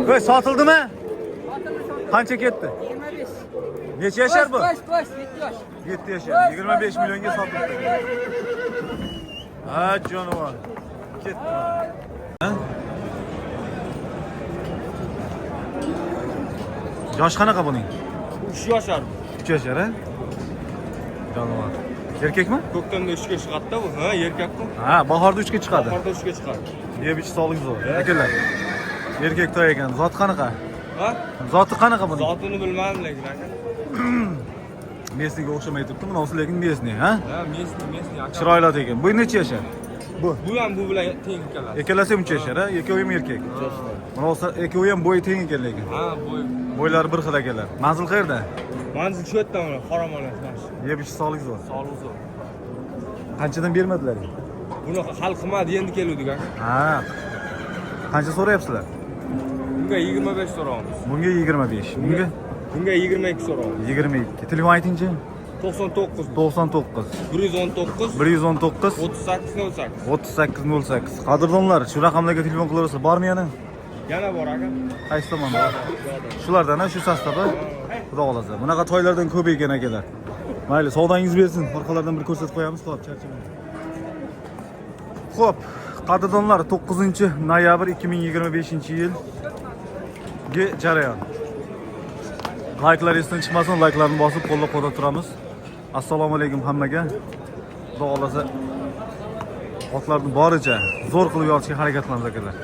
Koy sotıldimi? Qancha ketdi? 25. Necha yashar bu? Qo'sh, 7 yosh. 7 yashar. 25 millionga sotildi. Ha, jonivor. Ketdi. Ha? Yosh qanaqa buning? 3 yashar. 3 yashar, ha? Jonivor. Erkakmi? Ko'ktamda 3 ga chiqadi-da bu. Ha, erkakmi? Ha, bahorda 3 ga chiqadi. Bahorda 3 ga chiqadi. Yeb ichi sog'lik zo'r. Akalar. Erkak toy ekan. Zoti qanaqa? Ha? Zoti qanaqa buning? Zotini bilmadim lekin aka. Mesniga o'xshamay turibdi, bunisi lekin mesni, ha? Ha, mesni aka. Chiroyli ekan. Bu necha yashar? Bu. Bu ham bu bilan teng ekanlar. Ikkalasi 3 yashar, ha? Ikkovi ham erkak. Bunisi ikkovi ham bo'yi teng ekan lekin. Ha, bo'y. Bo'ylari bir xil ekanlar. Manzil qayerda? Manzil shu yerda mana, Qoramol mana. Yeb ichi sog'lik zo'r. Sog'lik zo'r. Qanchadan bermadilar? Buni hal qilmadi, endi keluvdik aka. Ha. Qancha so'rayapsizlar? Bunga 25 so'raymiz. Bunga 25. Bunga 22 so'raymiz. 22. Telefon aytingchi. 99 99 119 119 3808. 3808. Qadrdonlar, shu raqamlarga telefon qilaversa, bormi yana? Yana bor aka. Qaysi tomonda? Shulardan, shu sostavda. Xudo xolasa. Bunaqa toylardan ko'paygan akalar. Mayli, savdangiz bersin. Orqalardan bir ko'rsatib qo'yamiz, xo'p, charchamang. Xo'p, qadrdonlar 9-noyabr 2025-yilgi jarayon. Layklar esdan chiqmasin, layklarni bosib qo'llab-quvvatlab turamiz. Assalomu alaykum hammaga. Xudo xolasa otlarni boricha zo'r qilib yorishga harakat qilamiz akalar.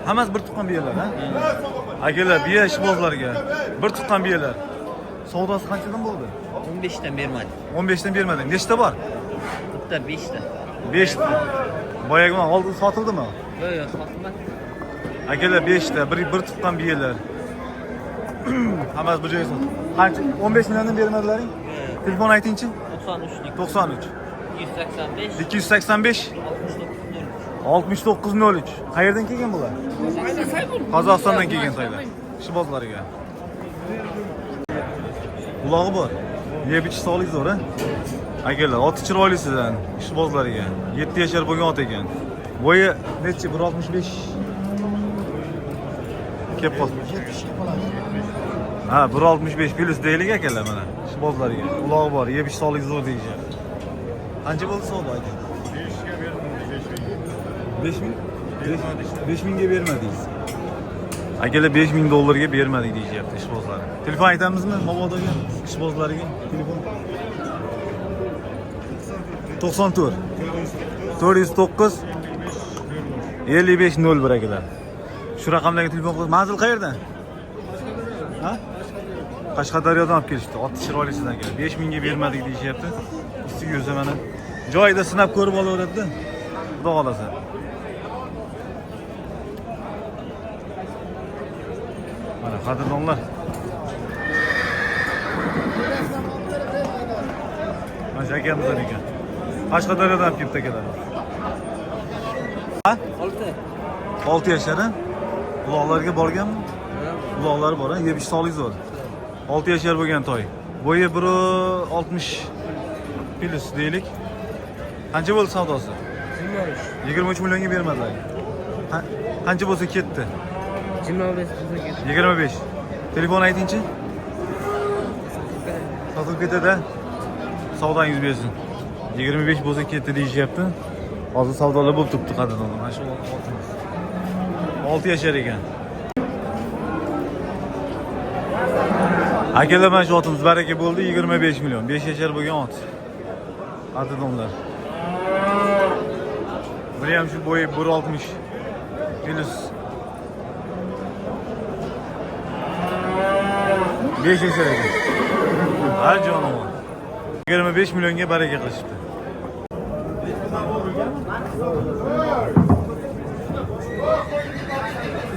Hammasi bir tuqqan biyalar, ha? Akalar, biya ishbozlarga bir tuqqan biyalar. Savdosi qanchadan bo'ldi? 15 dan bermadi. 15 dan bermadi. Nechta bor? Bitta 5 ta. 5 ta. Boyaga oldin sotildimi? Yo'q, sotmadi. Akalar 5 ta, bir tuqqan biyalar. Hammasi bir joyga sot. Qancha? 15 milliondan bermadilaring? Telefon aytingchi. 93 93 285 285 6903. Qayerdan kelgan bular? Qozog'istondan kelgan toylar. Ishbozlariga. Ulog'i bor. Yeb ichi sog'lik zo'r, ha? Akalar, oti chiroyli sizdan. Ishbozlariga. 7 yashar bo'lgan ot ekan. Bo'yi necha? 165. Kep qoldi. Ha, 165 plus deylik akalar mana. Ishbozlariga. Ulog'i bor. Yeb ichi sog'lik zo'r deyishyapti. Qancha bo'ldi savdo aka? 5000? 5000 ga bermadingiz. Akalar $5000 bermadik deyishyapti ishbozlar. Telefon aytamizmi Mabodoga? Ishbozlariga telefon. 94 409 5501 akalar. Shu raqamlarga telefon qilib, manzil qayerda? Ha? Qashqadaryodan olib kelishdi. Ot chiroyli sizdan akalar. 5000 ga bermadik deyishyapti. Ustiga o'zi mana joyida sinab ko'rib olaveradi-da. Xudo xolasa. Mana qadrdonlar. Mana akamizdan ekan. Qashqadaryodan olib kelibdi akalar. Ha? 6 yashar, ha? Uloqlarga borganmi? Uloqlari bor, ha? Yeb ichi sog'lik zo'r. 6 yashar bo'lgan toy. Bo'yi 160 plus deylik. Qancha bo'ldi savdosi? 23 millionga bermadilar. Qancha bo'lsa ketdi? 25. Telefon aytingchi. Sotib ketadi. Savdangiz bersin. 25 bo'lsa ketdi deyishyapti. Hozir savdolar bo'lib turibdi qadrdonlar. Mana shu otimiz. 6 yashar ekan. Akalar, mana shu otimiz baraka bo'ldi, 25 million. 5 yashar bo'lgan ot. Qadrdonlar. Buni ham shu bo'yi 160 plus 5 yashar ekan. Ha jonim. 25 millionga baraka qilishibdi.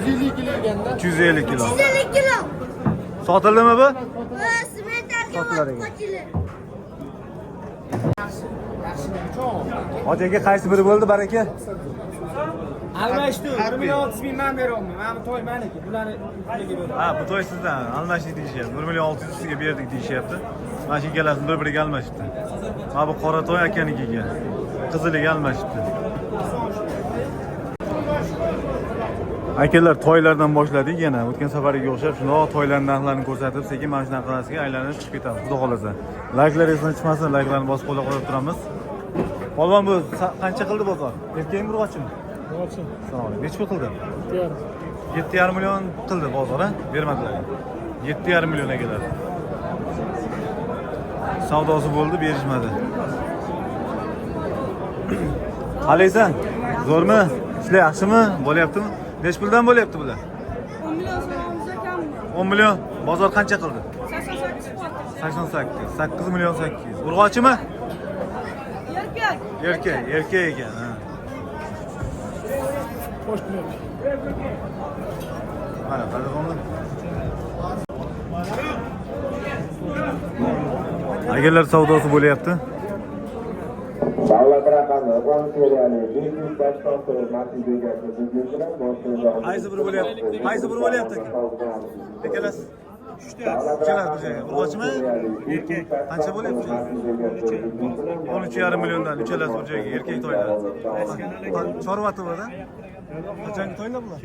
$250 250 kilo. 250 kilo. Sotildimi bu? Sotilarga. Otaga qaysi biri bo'ldi baraka? Almashdi. 1 million 600 ming men beryapman. Mana bu to'y meniki. Bularni puliga berdim. Ha, bu to'y sizdan. Almashdik deyishyapti. 1 million 600 sizga berdik deyishyapti. Mana shu ikkalasini bir-biriga almashibdi. Ha, bu qora to'y akanikiga. Qiziliga almashibdi. Akalar, to'ylardan boshladik yana. O'tgan safarga o'xshab shundoq to'ylar narxlarini ko'rsatib, sekin mana shu narxlarga aylanib chiqib ketamiz. Xudo xolasa. Layklar esdan chiqmasin, layklarni bosib qo'llab turamiz. Polvon bu qancha qildi bozor? Erkakmi, urg'ochimi? Bo'lsin. Assalomu alaykum. Necha pul qildi? 7,5. 7,5 million qildi bozor, ha? Bermadilar. 7,5 million egalar. Savdosi bo'ldi, berishmadi. Qalaysan? Zo'rmi? Ishlar yaxshimi? Bo'lyaptimi? Necha puldan bo'lyapti bular? 10 million so'ramizda kammi? 10 million. Bozor qancha qildi? 88 88. 8 million 800. Urg'ochimi? Erkak. Erkak ekan, ha. Xo'sh bular. Mana, qadrdonlar. Agarlar savdosi bo'lyapti. Davlat raqami 10 seriyali 580 matn begasi biznes bilan boshlangan. Qaysi biri bo'lyapti? Qaysi biri bo'lyapti aka? Akalas. Uchalasi bir joyga. Urg'ochimi? Qancha bo'lyapti? 13,5 milliondan uchalasi bir joyga erkak to'ylar. Chorvati bor-da? Qachongi to'ylar bular?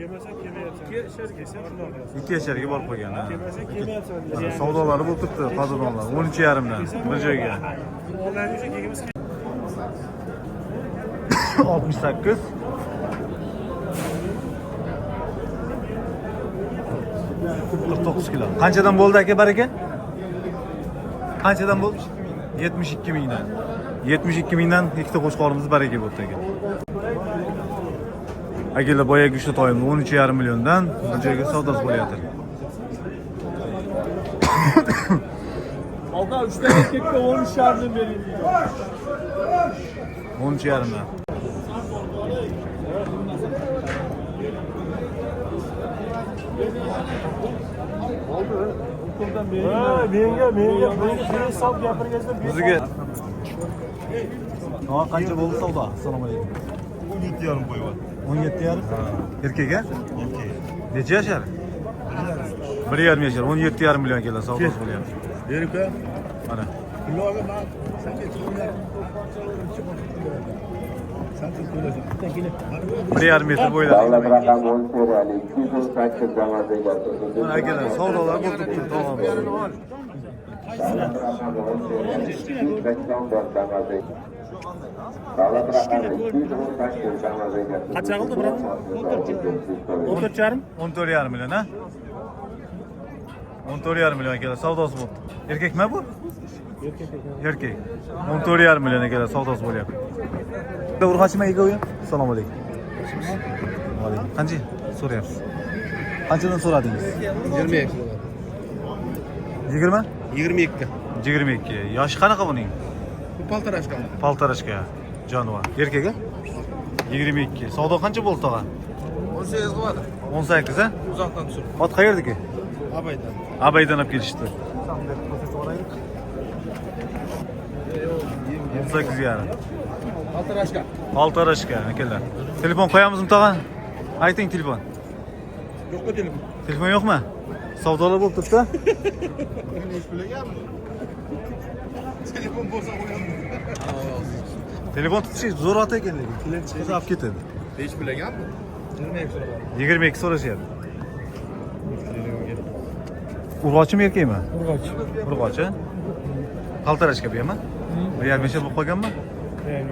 2 yasharga borib qo'ygan, ha. Savdolari bo'lib turibdi, qadrdonlar 13,5 dan bir joyga. 68. $49 kilo. Qanchadan bo'ldi aka baraka? Qanchadan bo'ldi? 72 mingdan. 72 mingdan ikkita qo'shqorimiz baraka bo'ldi aka. Akalar boya go'sht to'yim 13,5 milliondan bir joyga savdosi bo'lyapti. Aka 3 ta erkakka 13,5 dan bering. 13,5 dan. Menga hisob gapirganda O'ziga. Ha, qancha bo'ldi savdo? Assalomu alaykum. 17,5 qo'yibdi. 17,5? Erkak-a? Necha yashar? 1,5 yashar. 17,5 million keladi savdosi bo'lyapti. Berika. Mana. Iloga men senga to'ylar. Sanki to'ylar. 1,5 metr bo'yladi. Davlat raqami 10 seriyali 218 damas begasi. Mana akalar, savdolar bo'lib turibdi, tamom. Davlat raqami 10 seriyali 284 damas begasi. Davlat raqami 218 damas begasi. Qancha qildi biroq? 14,5. 14,5 million, ha? 14,5 million keladi savdosi bo'ldi. Erkakmi bu? Erkak. 14,5 million keladi savdosi bo'lyapti. Urg'ochimi ego'ya? Assalomu alaykum. Alaykum. Qancha so'rayapsiz? Qanchadan so'radingiz? 22. 20? 22. 22. Yoshi qanaqa buning? Bu paltarashka. Paltarashka jonivor. Erkak-a? 22. Savdo qancha bo'ldi tog'a? 18 qiladi. 18, ha? Uzoqdan tushib. Ot qayerdiki? Abaydan. Abaydan olib kelishdi. 18,5. Paltarashka. Paltarashka akalar. Telefon qo'yamizmi tog'a? Ayting telefon. Yo'qmi telefon? Telefon yo'qmi? Savdolar bo'lib turibdi. Telefon bo'lsa qo'yamiz. Telefon tutish zo'r ot ekan lekin. Qiz olib ketadi. 5 bilaganmi? 22 so'rashyapti. Urg'ochimi erkakmi? Urg'och. Urg'ochi. Paltarashka bu ham? 1,5 yashar bo'lib qolganmi?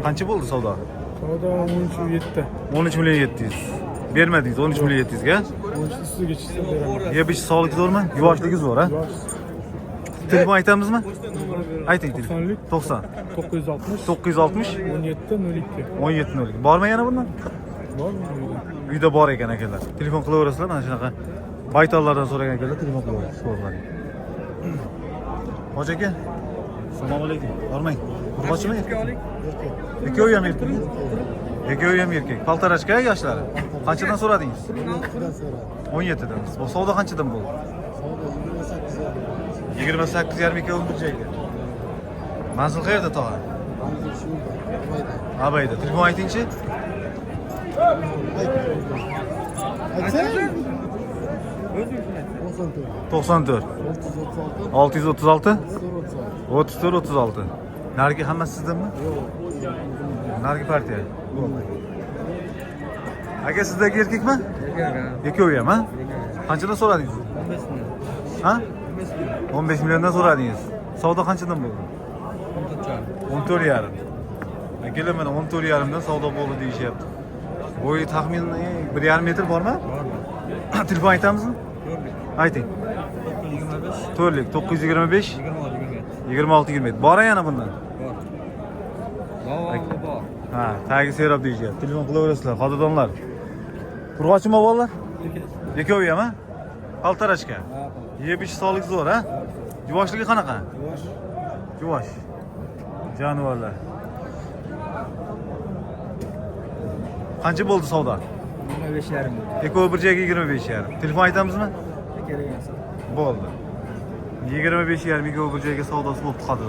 Qancha bo'ldi savdo? Savdo 13,7. 13 million 700. Bermadingiz 13 million 700 ga? 13 ustiga chiqsa beraman. Yebish sog'lik zo'rmi? Yuvoshligi zo'r, ha? Telefon aytamizmi? Ayting telefon. 90 960 960 17,02. 1702. Bormi yana bundan? Bormi? Uyda bor ekan akalar. Telefon qilaverasizlar, mana shunaqa baytallardan so'ragan ekanlar, telefon qilaverasiz. Sho'rlar. Hoji aka. Assalomu alaykum. Bormang. Urg'ochimi? Ikkovi ham erkak. Ikkovi ham erkak. Paltarashka yoshlari. Qanchadan so'radingiz? 17 dan. Bu savdo qanchadan bo'ldi? 28,5 ikkovi bir joyga. Manzil qayerda tog'a? Abayda. Telefon aytingchi. to'qson to'rt 636 34 36. Narigi hammasi sizdanmi? Narigi partiya. Aka sizdagi erkakmi? Ikkovi ham, ha? Qanchadan so'radingiz? 15 million. Ha? 15 milliondan so'radingiz. Savdo qanchadan bo'ldi? 14 yarim. Akalar mana 14 yarimdan savdo bo'ldi deyishyapti. Bo'yi taxmin 1,5 metr bormi? Bor. Telefon aytamizmi? Ayting. 4lik 925 26 27. Bor yana bundan. Bor. Ha, tagi serob deyishyapti. Telefon qilaverasizlar, xodidonlar. Urg'ochimi bolalar? Ikkovi ham, ha? Qaltarashka. Yeb-ichish sog'lik zo'r, ha? Yuvoshligi qanaqa? Yuvosh. Jonivorlar. Qancha bo'ldi savdo? 25 yarim. Ikkovi bir joyga 25 yarim. Telefon aytamizmi? Bo'ldi. 25 yarim ikkovi bir joyga savdosi bo'lib qoldi.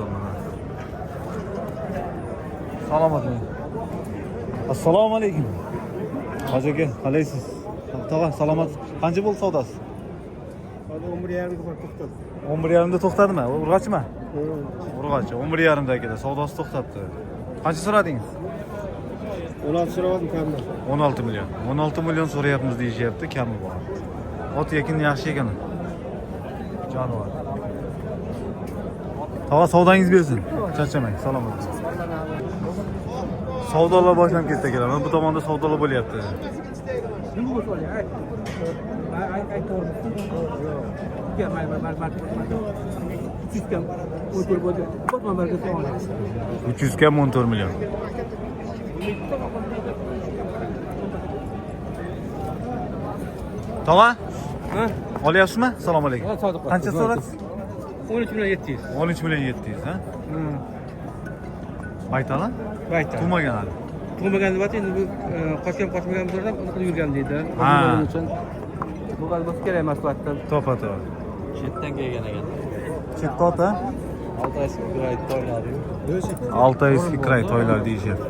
Salomat bo'ling. Assalomu alaykum. Hoji aka, qalaysiz? Tog'a, salomat. Qancha bo'ldi savdosi? 11,5 ga to'xtadi. 11,5 da to'xtadimi? Urg'ochmi? Urg'och. 11,5 da akada savdosi to'xtatdi. Qancha so'radingiz? 16 so'radim kamdan. 16 million. 16 million so'rayapmiz deyishyapti, kami bor. Ot yakin yaxshi ekan. Jonivor. Tog'a savdangiz bersin. Charchamang, salomat. Savdolar boshlanib ketdi akalar. Mana bu tomonda savdolar bo'lyapti. Uch yuz kam 14 million. Tog'a? Ha? Olyapsizmi? Assalomu alaykum. Qancha so'radingiz? 13 million 700. 13 million 700, ha? Baytala? Baytal. Tug'magan hali. Tug'magan deb endi bu qochmagan so'rab uni qilib yurgan deydi. Ha. Bu gal bo'lsa kerak emas vaqtdan. To'g'ri. Chetdan kelgan ekan. Chetda ota? Altayskiy kraj to'ylari. Altayskiy kraj to'ylari deyishyapti.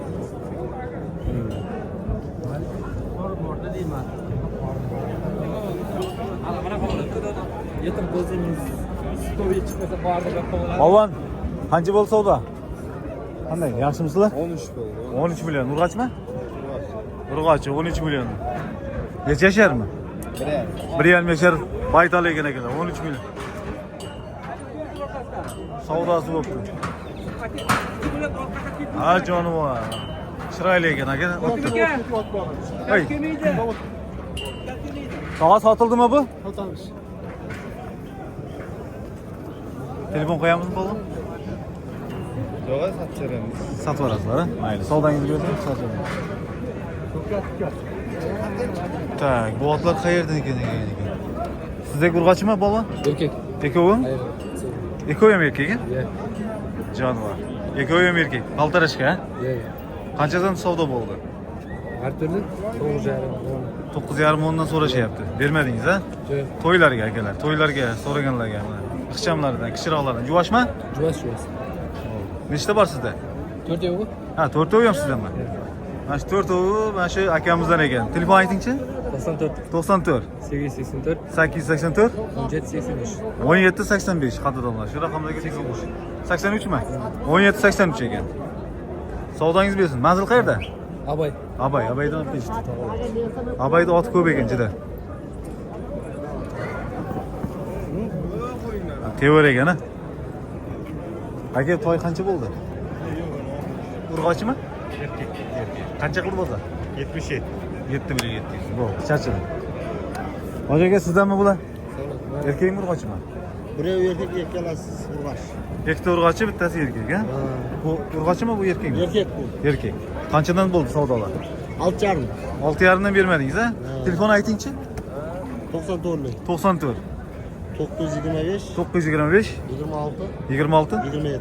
Yetim ko'zingiz story chiqmasa barda gap qiladi. Polvon, qancha bo'ldi savdo? Qanday? Yaxshimisizlar? 13 bo'ldi. 13 million. Urg'ochmi? Urg'och 13 million. Necha yasharmi? 1,5 yashar baytal ekan akalar. 13 million. Savdosi bo'libdi. Ha, jonivor. Chiroyli ekan aka. Hey. Tog'a sotildimi bu? Sotamiz. Telefon qo'yamizmi bo'ldi? Yo'q, sotib Sotib yuborasizlar, ha? Mayli. Savdangizni bersangiz sotib yuboring. Tak, bu otlar qayerdan ekan? Sizdagi urg'ochimi polvon? Erkak. Ikkovi? Ikkovi ham erkak, ha? Yo'q. Jonivor. Ikkovi ham erkak. Qaltarashka, ha? Yo'q. Qanchadan savdo bo'ldi? Har turli 9,5 o'ndan so'rashyapti. Bermadingiz, ha? Yo'q. To'ylarga akalar, to'ylarga so'raganlarga mana. Ixchamlaridan, kichikroqlardan. Yuvoshmi? Juvosh. Nechta bor sizda? 4 yo'q. Ha, 4 to'y ham sizdanmi? Mana shu 4 to'y mana shu akamizdan ekan. Telefon aytingchi? 94 94 884 884 1785. 1785 xatidonlar. Shu raqamdagi telefon bo'lishi. 83 mi? 1783 ekan. Savdangiz bersin. Manzil qayerda? Abay. Abaydan olib kelishdi. Abayda ot ko'p ekan juda. Tevar ekan, ha? Aka, to'y qancha bo'ldi? Urg'ochmi? Erkak. Qancha qildi bo'lsa? 77. 7 million 700. Bo'ldi, charchadim. Hoji aka, sizdanmi bular? Erkakmi urg'ochmi? Birov erkak, ikkalasiz urg'och. Ikkita urg'ochi, bittasi erkak, ha? Bu urg'ochmi, bu erkakmi? Erkak bu. Erkak. Qanchadan bo'ldi savdolar? 6,5. 6,5 dan bermadingiz, ha? Telefon aytingchi? 94. 94 925 925 26 26 27.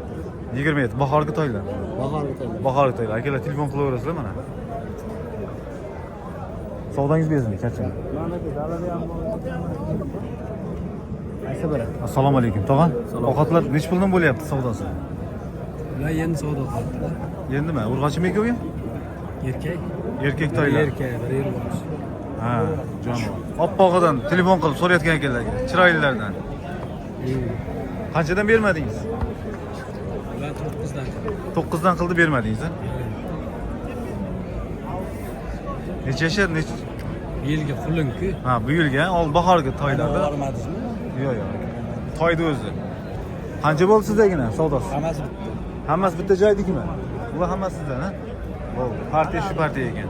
27 bahorgi to'ylar. Bahorgi to'ylar. Bahorgi to'ylar. Akalar telefon qilaverasizlar mana. Savdangiz bersin, charchadim. Assalomu alaykum, tog'a. Ovqatlar nech puldan bo'lyapti savdosi? Ular endi savdo qildi. Endimi? Urg'ochimi ikkovi ham? Erkak. Erkek toylar. Erkek, bir yil bo'ldi. Ha, jonim. Oppog'idan telefon qilib so'rayotgan ekanlar. Chiroylilardan. Qanchadan bermadingiz? Ben 9'dan. 9dan qildi bermadingiz, ha? Necha yashar? Yilga qulunku. Ha, bu yilga, ol bahorgi toylarda. Bormadingizmi? Yo'q, yo'q. Toyda o'zi. Qancha bo'ldi sizdagina savdosi? Hammasi bitta. Hammasi bitta joydikmi? Bular hammasi sizdan, ha? Bo'ldi. Partiya shu partiya ekan.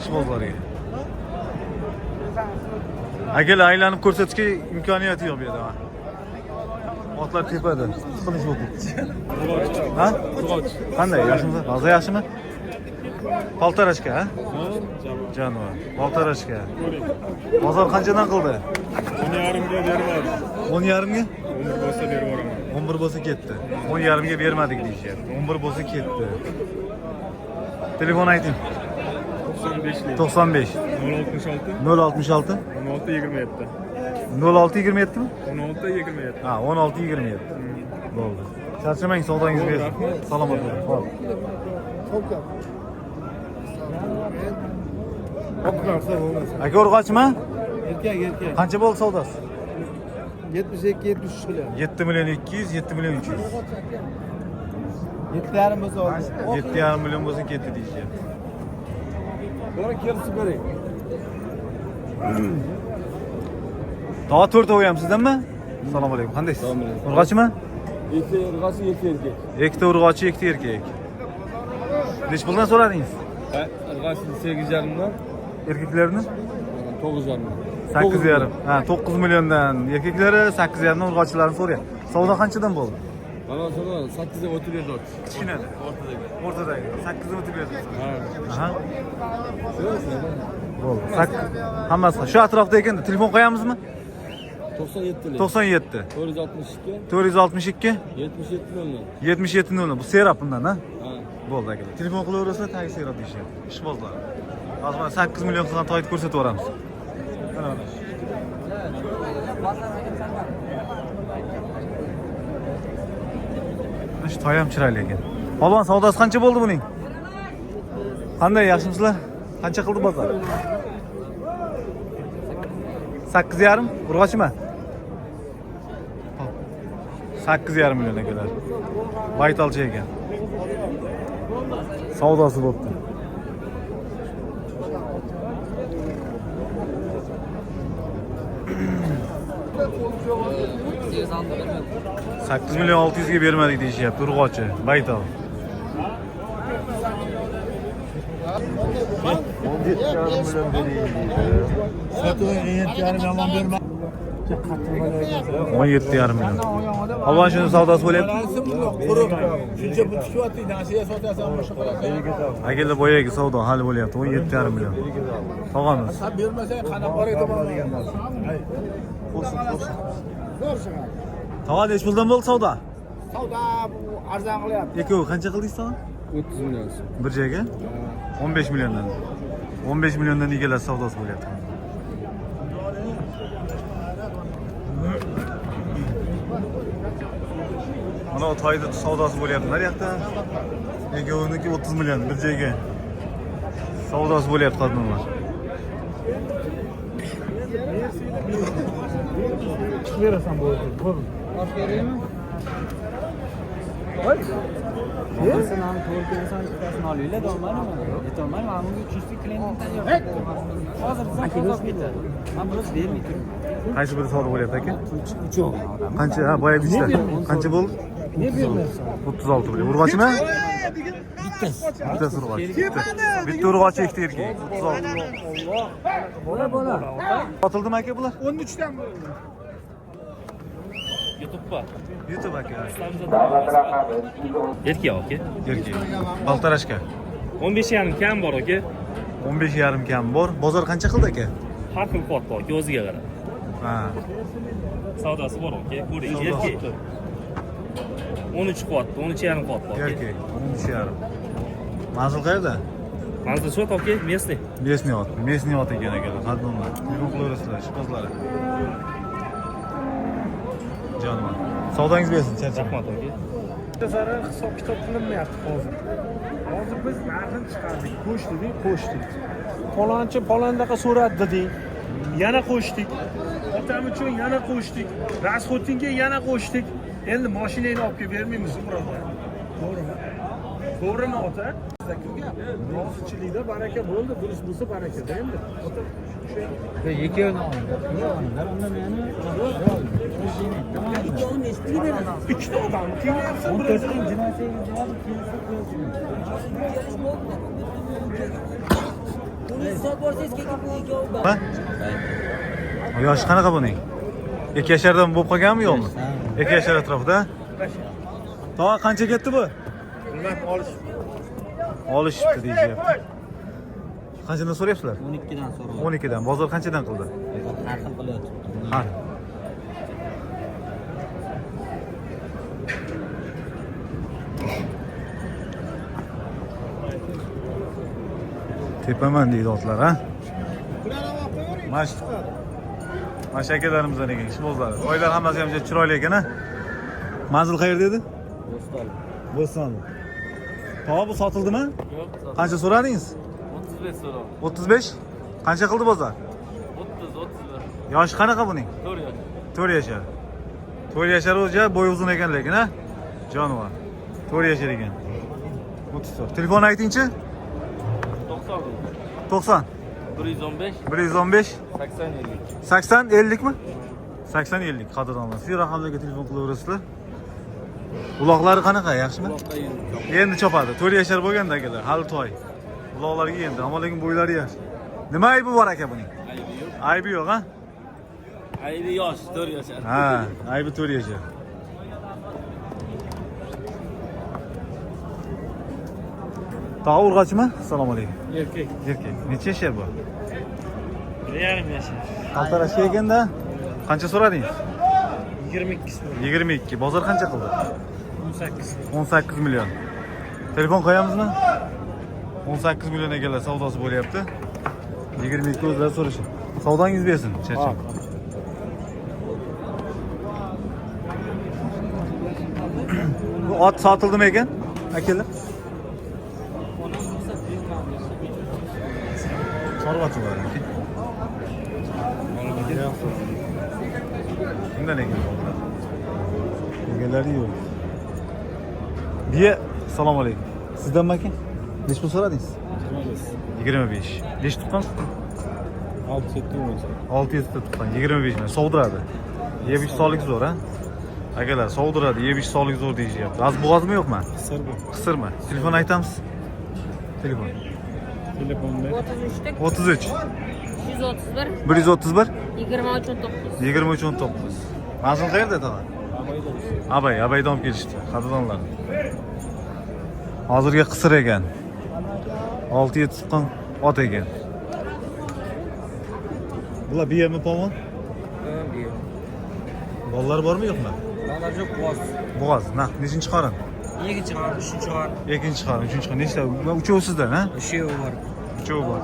Ishbozlarga. Akalar aylanib ko'rsatishga imkoniyati yo'q bu yerda. Otlar tepada. Qilish bo'ldi. Ha? Qanday? Yaxshimi? Hozir yaxshimi? Paltarashka, ha? Jonivor. Paltarashka. Bozor qanchadan qildi? 10,5 ga bermadi. 10,5 ga? 11 bo'lsa berib yuboraman. 11 bo'lsa ketdi. 10,5 ga bermadik deyishyapti. 11 bo'lsa ketdi. Telefon ayting. 95 95 066 066 16 27. 06 27 mi? 16 27. Ha, 16 27. Bo'ldi. Charchamang, savdoingiz bersin. Salomat bo'ling. Hop. Aka urg'ochmi? Erkek. Qancha bo'ldi savdosi? 72-73 million. 7 million 200, 7 million 300. 7,5 bo'lsa oldi. 7,5 million bo'lsa ketdi deyishyapti. Bora kelib bering. Daha 4 o'yam sizdanmi? Assalomu alaykum. Qandaysiz? Urg'ochmi? Erkek. Ikkita urg'ochi, ikkita erkak. Nech puldan so'radingiz? Irg'asi 8,5 dan Erkaklarni? 9,5. 8,5. Ha, 9 milliondan erkaklari, 8,5 dan urg'ochilarni so'rayapti. Savdo qanchadan bo'ldi? Mana shuni 8 ga o'tib berdi. Kichkinada. O'rtadagi. 8 dan o'tib berdi. Ha. Aha. Bo'ldi. Hammasi shu atrofda ekanda telefon qo'yamizmi? 97 lik. 97 462 462 77 million. 77 nol. Bu serap bundan, ha? Ha. Bo'ldi akalar. Telefon qilaverasizlar, tagi serap deyishyapti. Ishbozlar. Hozir mana 8 million qilgan toyni ko'rsatib yuboramiz. Mana mana. Shu toy ham chiroyli ekan. Polvon, savdosi qancha bo'ldi buning? Qanday, yaxshimisizlar? Qancha qildi bozor? 8,5 urg'ochmi? 8,5 million akalar. Baytalchi ekan. Savdosi bo'pti. $8 million 600 ga bermadik deyishyapti urg'ochi, baytal. $17,5 million. Polvon shuni savdosi bo'lyapti. Shuncha pul chiqyapti, nasiya sotasan boshqa qilasan. Akalar boyagi savdo hal bo'lyapti. $17,5 million. Sog'amiz. Sen bermasang qanaqa bor edi mana degan narsa. Tog'a nech puldan bo'ldi savdo? Savdo bu arzon qilyapti. Ekovi qancha qildingiz tog'a? 30 million. Bir joyga 15 milliondan. 15 milliondan egalar savdosi bo'lyapti. Mana toyda savdosi bo'lyapti. Naryoqda egovniki 30 million bir joyga savdosi bo'lyapti qadimlar. Verasan bo'ldi. Bo'l. Sen ham to'g'ri kelsan, ikkitasini olinglar, dolmani aytolmayman, mana bunga 300 klientdan yo'q. Hozir bizdan qo'zg'ab ketadi. Men biroz bermay turibman. Qaysi biri savdo bo'lyapti aka? Qancha? Ha, boya bitta. Qancha bo'ldi? Ne bermaysan? 36 million. Urg'ochimi? Bittasi urg'och. Bitta urg'och, ikkita erkak. 36. Bo'la. Sotildimi aka bular? 13 dan bo'ldi. YouTube aka. Davlat raqami Erkak aka. Erkak. Paltarashka. 15,5 kam bor aka. 15,5 kam bor. Bozor qancha qildi aka? Har xil qot bor, o'ziga qarab. Ha. Savdosi bor aka. Ko'ring, erkak. 13 qot, 13,5 qot bor. Erkak. 13,5. Manzil qayerda? Manzil shu aka, местный. Местный ot ekan akalar. Qadimlar. Telefon qilaverasizlar, ishbozlari. Jonim. Savdongiz bersin, charchamayman. Rahmat aka. Sara hisob kitob qilinmayapti hozir. Hozir biz narxini chiqardik, qo'shdik. Falonchi falondaqa so'radi dedik. Yana qo'shdik. Otam uchun yana qo'shdik. Rasxotinga yana qo'shdik. Endi mashinani olib kelib bermaymiz, birodar. To'g'rimi? To'g'rimi ota? Rozichilikda baraka bo'ldi, durust bo'lsa barakada endi. Ota Ikkovini olinglar. Unda meni ikkita odam qilyapsan, 14 kun jinoyat Ha? Yoshi qanaqa buning? 2 yashardan bo'lib qolganmi yo'qmi? 2 yashar atrofida. Tog'a qancha ketdi bu? bilmam Olishibdi deyapti. Qanchadan so'rayapsizlar? 12dan so'rayapti. 12dan. Bozor qanchadan qildi? Har xil qilyapti. Ha. Tepaman deydi otlar, ha? Mash akalarimizdan ekan, ishbozlar. Oylar hammasi ham chiroyli ekan, ha? Manzil qayerda edi? Bo'ston. Tog'a bu sotildimi? Yo'q, Qancha so'radingiz? 35 so'ram. 35? Qancha qildi bozor? 30-31. Yoshi qanaqa buning? 4 yosh. 4 yashar. 4 yashar o'zi bo'y uzun ekan lekin, ha? Jonivor. 4 yashar ekan. 34. Telefon aytingchi? 90. 115 115 80 50. 80 50 mi? 80 50 qadrdonlar. Shu raqamlarga telefon qilaverasizlar. Uloqlari qanaqa, yaxshimi? Endi chopadi. 4 yashar bo'lganda akalar, hali to'y. Uloqlarga endi, ammo lekin bo'ylari yaxshi. Nima aybi bor aka buning? Aybi yo'q, ha? Aybi yosh, 4 yashar. Ha, aybi 4 yashar. Tog'a urg'achimi? Assalomu alaykum. erkak. Erkak. Necha yashar bu? 1,5 yashar. Qaltarashga ekanda qancha so'radingiz? 22 so'm. 22. Bozor qancha qildi? 18. 18 million. Telefon qo'yamizmi? 18 million egalar savdosi bo'lyapti. 22 o'zlari so'rashi. Savdongiz bersin, charchang. Bu ot sotildimi ekan? Akalar? Chorvachi bor ekan. Kimdan ekan? Egalari yo'q. Biya, assalomu alaykum. Sizdanmi aka? Nech pul so'radingiz? 25. Nech tuqqan? 600 ta tuqqan. 25 ming sovdiradi. Yeb ich sog'lik zo'r, ha? Akalar, sovdiradi, yeb ich sog'lik zo'r deyishyapti. Az bo'g'ozmi yo'qmi? Qisirmi? Telefon aytamiz. Telefon. Telefonda 33 131 131 23 19. 2319. Manzil qayerda tog'a? Abaydan olib kelishdi. Qadrdonlar. Hozirga qisir ekan. 6-7 tuqqan ot ekan. Bular biyami polvon? Bolalar bormi yo'qmi? Bolalar yo'q, bo'z. Bo'g'oz. Naq, nechinchi qarin? 2-chi qarin, 3-chi qarin. 2-chi qarin, 3-chi qarin. Nechta? Uchovi sizdan, ha? Ushovi bor. Uchovi bor.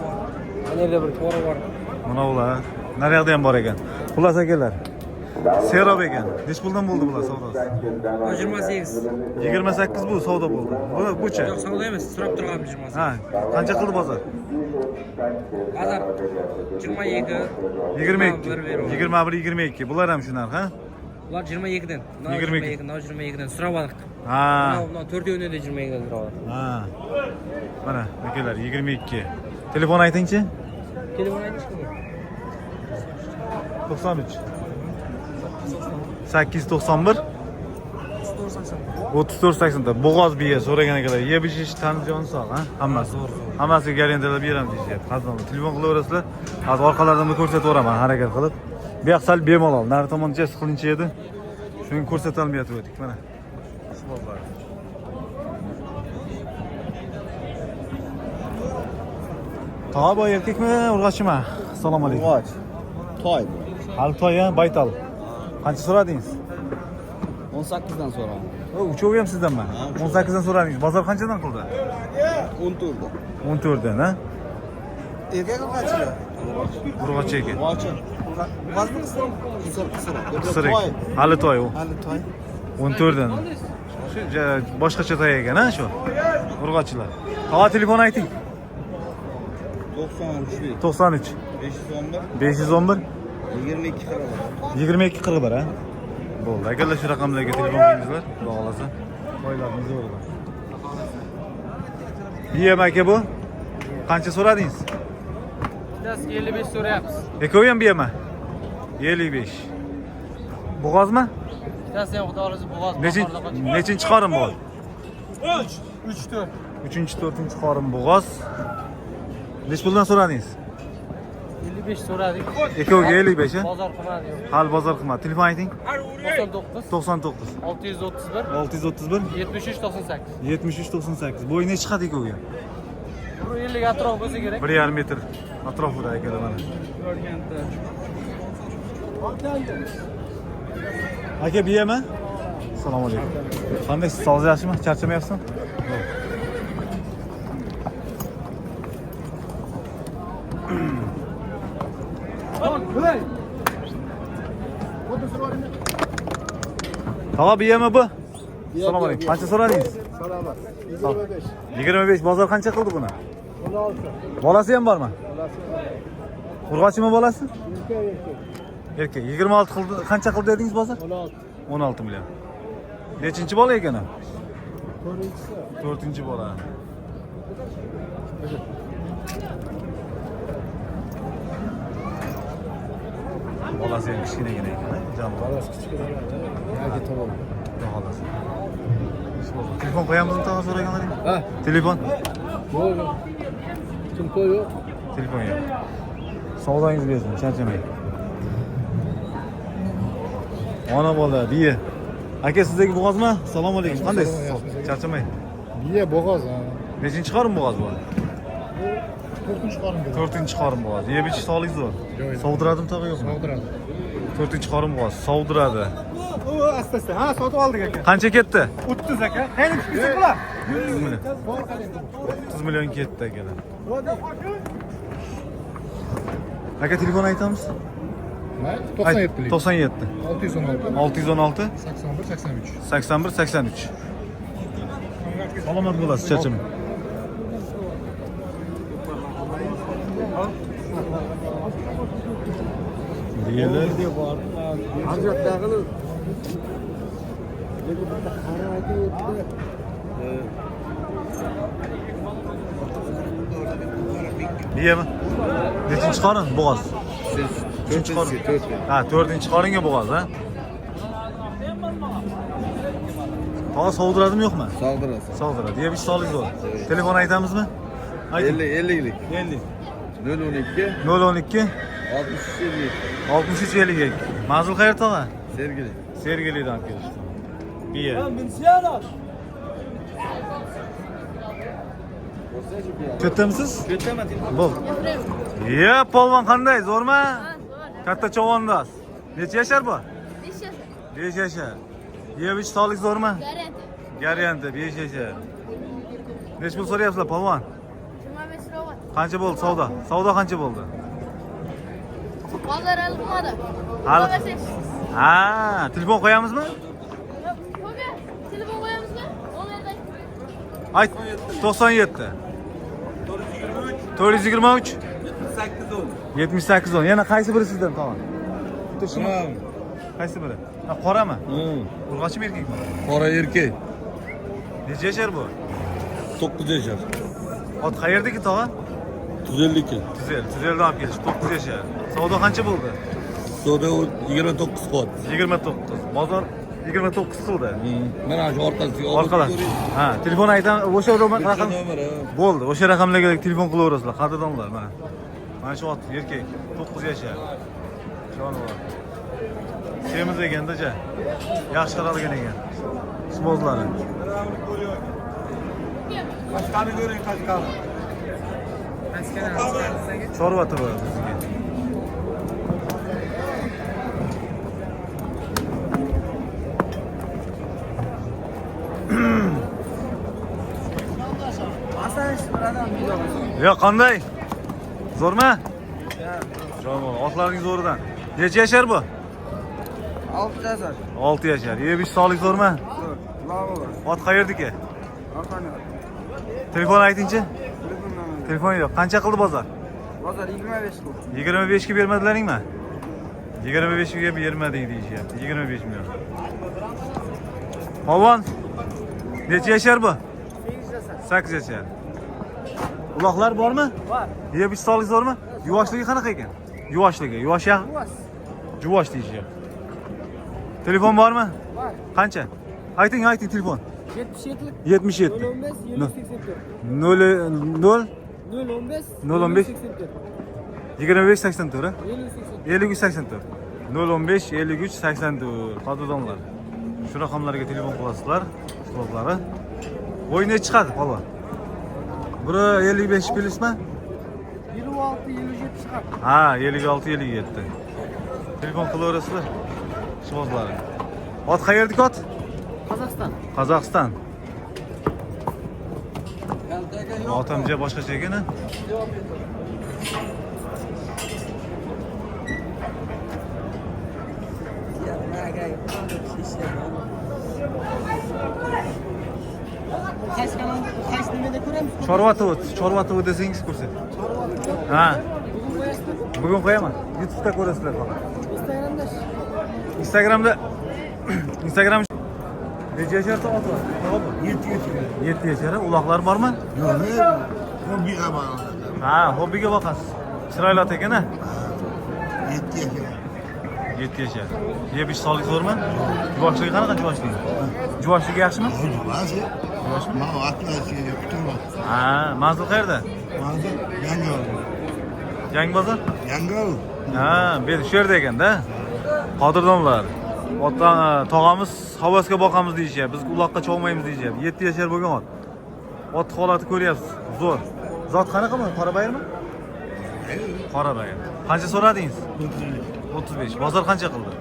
Qayerda bir to'g'ri bor. Mana ular. Naryoqda ham bor ekan. Xullas akalar. Serob ekan. Nech puldan bo'ldi bular savdosi? 28. 28 bu savdo bo'ldi. Bucha. Yo'q, savdo emas, so'rab turganmiz 28. Ha, qancha qildi bozor? Bozor 22. 22. 21, 22. Bular ham shu narx, ha? Ular 22dan. 22. 22dan so'rab oldik. Ha. Mana 4-yo'nda 22dan so'rab oldik. Ha. Mana akalar 22. Telefon aytingchi? Telefon aytishmi? 93 891 3480 bo'g'oz biya so'ragan ekanlar. Yeb ichish tanjon sog', ha? Hammasi. Hammasiga garantiyalar beramiz deyapti. Qadrdonlar. Telefon qilaverasizlar. Hozir orqalardan ko'rsatib o'raman harakat qilib. Bu yoq sal bemalol. Nari tomoncha siqlincha edi. Shuni ko'rsata olmayotib o'tdik. Mana. Tog'a boy erkakmi, urg'ochimi? Assalomu alaykum. Urg'och. Toy. Hali toy, ha, baytal. Qancha so'radingiz? 18dan so'radim. Uchovi ham sizdanmi? 18 dan so'radingiz. Bozor qanchadan qildi? 14 dan. 14 dan, ha? Erkak qancha? Urg'och ekan. Urg'och. Qisir. Qisir ekan. Hali toy u. Hali toy. 14 dan. boshqacha toy ekan, ha, shu. Urg'ochilar. Havo telefon ayting. 93'lük. 93 511 511 22 karalar. 2241, ha. Bo'ldi. Agarlar shu raqamlarga telefon qilingizlar, xudo xolasa. Toylarimiz bo'ladi. Biyam aka bu? Qancha so'radingiz? Bittasiga 55 so'rayapmiz. Ekovi ham biyama? 55. Bo'g'ozmi? Bittasi ham xudo xolasa bo'g'oz. Nechinchi qorin bu? 3 4. 3-4 qorin bo'g'oz. Nech puldan so'radingiz? 55 so'radik. Ekoviga 55, ha? Bozor qimmat yo'q. Hal bozor qimmat. Telefon ayting. 99 99 631 631 73 98. 73 98. Bo'yi ne chiqadi ekoviga? 150 atrof bo'lsa kerak. 1,5 metr atrofida akalar mana. Aka biyama? Assalomu alaykum. Qandaysiz? Sog'ingiz yaxshimi? Charchamayapsizmi? Tava biyama bu? Assalomu alaykum. Qancha so'radingiz? Salamat. 25. Bozor qancha qildi buni? 16. Bolasi ham bormi? Urg'ochimi bolasi? Erkak. 26 qildi. Qancha qildi dedingiz bozor? 16. 16 million. Nechinchi bola ekan u? 4-chi. 4-chi bola. Bolasi ham kichkinagina ekan, jon. Bolasi kichkina. Yoki tamom. Xolos. Telefon qo'yamizmi tag'in so'raganlaring? Ha, Telefon? bo'ldi. Kim qo'ydi? Telefon yo'q. Savdoingiz bersin, charchamang. Ona bola, biya. Aka sizdagi bo'g'ozmi? Assalomu alaykum. Qandaysiz? Charchamang. Biya bo'g'oz, ha. Nechinchi qorin bo'g'oz bu? 4-chi qorin. 4-chi qorin bo'g'oz. Yeb ichish sog'ligingiz zo'r. Sovdiradimi tag'i yo'qmi? Sovdiradi. 4-chi qorin bo'g'oz. Sovdiradi. O, asta-asta. Ha, sotib oldik aka. Qancha ketdi? 30 aka. Qani chiqsa bular? 30 million. 30 million ketdi akalar. Aka telefon aytamiz? 97. 97 616 616 81 83. 81 83. Salomat bo'lasiz, charchamang. Diyeler. Harjatdag'ini. Lekin bitta qaraydi o'tdi. Biyami? Nechinchi qorin? Bo'g'oz. 3-chi qorin. Ha, 4-chi qoringa bo'g'oz, ha? Hozir sovdiradimi yo'qmi? Saldırası. Sovdiradi. Yeb ichish sog'ligingiz zo'r. Telefon aytamizmi? 50'lik. 50 012 012 63 52. 63 52. Manzil qayerda tog'a? Sergili. Sergelidan kelishdi. Biya. Ketdimisiz? Köteme telefon. Bo'l. Ye, polvon qanday? Zo'rmi? Katta chavondas. Necha yashar bu? 5 yashar. Yeb ichish sog'lik zo'rmi? Garanti 5 yashar. Nech pul so'rayapsizlar, polvon? Qancha bo'ldi savdo? Savdo qancha bo'ldi? Hozir hali qilmadi. Hali. Ha, telefon qo'yamizmi? Telefon qo'yamizmi? Ayt. 97 423 78 10. Yana qaysi biri sizdan tog'a? Qaysi biri? Ha, qorami? Urg'ochimi erkakmi? Qora erkek. Necha yashar bu? 9 yaşar. Ot qayerdagi tog'a? 152. Tuzeldan olib kelishdi. 9 yashar. Savdo qancha bo'ldi? Sonra 29 kod. 29. Bozor 29 qildi. Mana shu orqasiga Orqalar. Ha, telefon aytam, o'sha raqam bo'ldi. O'sha raqamlarga telefon qilaverasizlar, qadrdonlar mana. Mana shu ot erkak 9 yashar. Jonivor. Semiz ekanda-cha. Yaxshi qaralgan ekan. Smozlari. Qashqani ko'ring, qashqani. Chorva turadi bizga. Ya qanday? Zo'rmi? Jonivor, otlarning zo'ridan. Necha yashar bu? 6 yaşar. 6 yashar. Yeb ichish sog'lik zo'rmi? Ot qayerdiki? Telefon aytingchi. Telefon yo'q. Qancha qildi bozor? Bozor 25 ku. 25 ga bermadilaringmi? 25 ga bermading deyishyapti. 25 million. Polvon, necha yashar bu? 8 yashar. Uloqlar bormi? Bor. Yeb ichsoliq zo'rmi? Yuvoshligi qanaqa ekan? Yuvoshligi, yuvosh ya? Juvosh deyishyapti. Telefon bormi? Bor. Qancha? Ayting telefon. 77 77 015 784. 0 015 015 25 84 784. 53 84 015 53 84 qadrdonlar. Shu raqamlarga telefon qilasizlar, hisoblari. O'yinga chiqadi polvon. Biri 55 plyusmi? 26 27 chiqadi. Ha, 56 57. Telefon qilaverasizlar. Shivozlari. Ot qayerdiki ot? Qozog'iston. Qozog'iston. Otamja boshqacha ekan-a? Qaysi nimada ko'ramiz? Chorvatov desangiz ko'rsa. Ha. Bugun qo'yaman. YouTube'da ko'rasizlar faqat. Instagramda. Instagram necha yasharda ot bor? 7 yashar. Uloqlar bormi? Ha, hobbiga boqasiz. Chiroyli ot ekan-a? 7 yashar. Yeb ich sog'lik zo'rmi? Juvoshligi qanaqa juvoshligi? Juvoshligi yaxshimi? Juvosmi? Ha, manzil qayerda? Yangi bozor? Ha, bu shu yerda ekan-da. Qadrdonlar. Tog'amiz havasga boqamiz deyishyapti. Biz uloqqa cho'g'maymiz deyishyapti. 7 yashar bo'lgan ot. Ot holati ko'ryapsiz. Zo'r. Zot qanaqa bu? Qora bayirmi? Qora bayir. Qancha so'radingiz? 35. Bozor qancha qildi?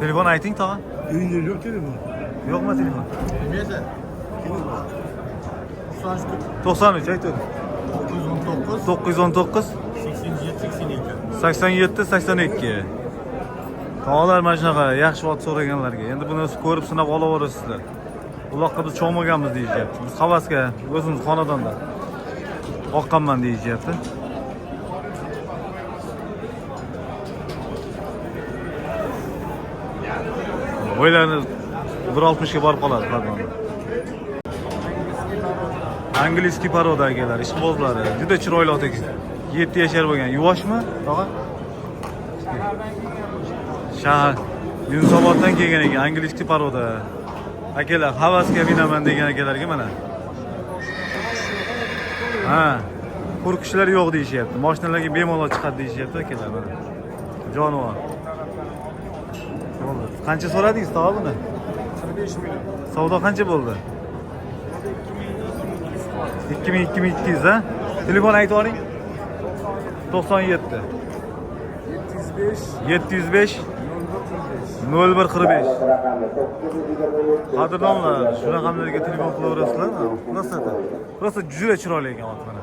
Telefon ayting tog'a. Uyingda yo'q telefon. Yo'qmi telefon? Nesa? 93 aytadi. 919 87 82. Tog'lar mana shunaqa yaxshi ot so'raganlarga. Endi buni ko'rib sinab olaverasizlar. Uloqqa biz cho'g'maganmiz deyishyapti. Biz havasga o'zimiz xonadonda boqqanman deyishyapti. O'ylarni 160 ga borib qoladi qadrdonlar. Angliskiy paroda egalari, ishqibozlari, juda chiroyli ot ekan. 7 yashar bo'lgan. Yuvoshmi, tog'a? Shahar Yunusoboddan kelgan ekan, angliskiy paroda. Akalar, havasga minaman degan akalarga mana. Ha, qo'rqishlar yo'q deyishyapti. Mashinalarga bemalol chiqadi deyishyapti akalar mana. Jonivor. Qancha so'radingiz tog'a buni? 45 million. Savdo qancha bo'ldi? 2200 ha? Telefon aytib oling. 97 705 0145. Qadrdonlar, shu raqamlarga telefon qilaverasizlar. Просто juda chiroyli ekan ot mana.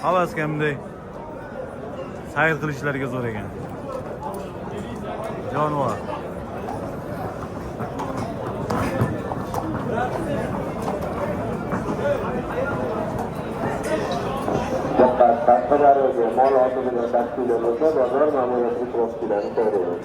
Havasga bunday sayr qilishlariga zo'r ekan. Jonivor. Tashqariga mol oldi bilan tashkil etilsa, bozor ma'muriyati krosschilarni to'g'rilaydi.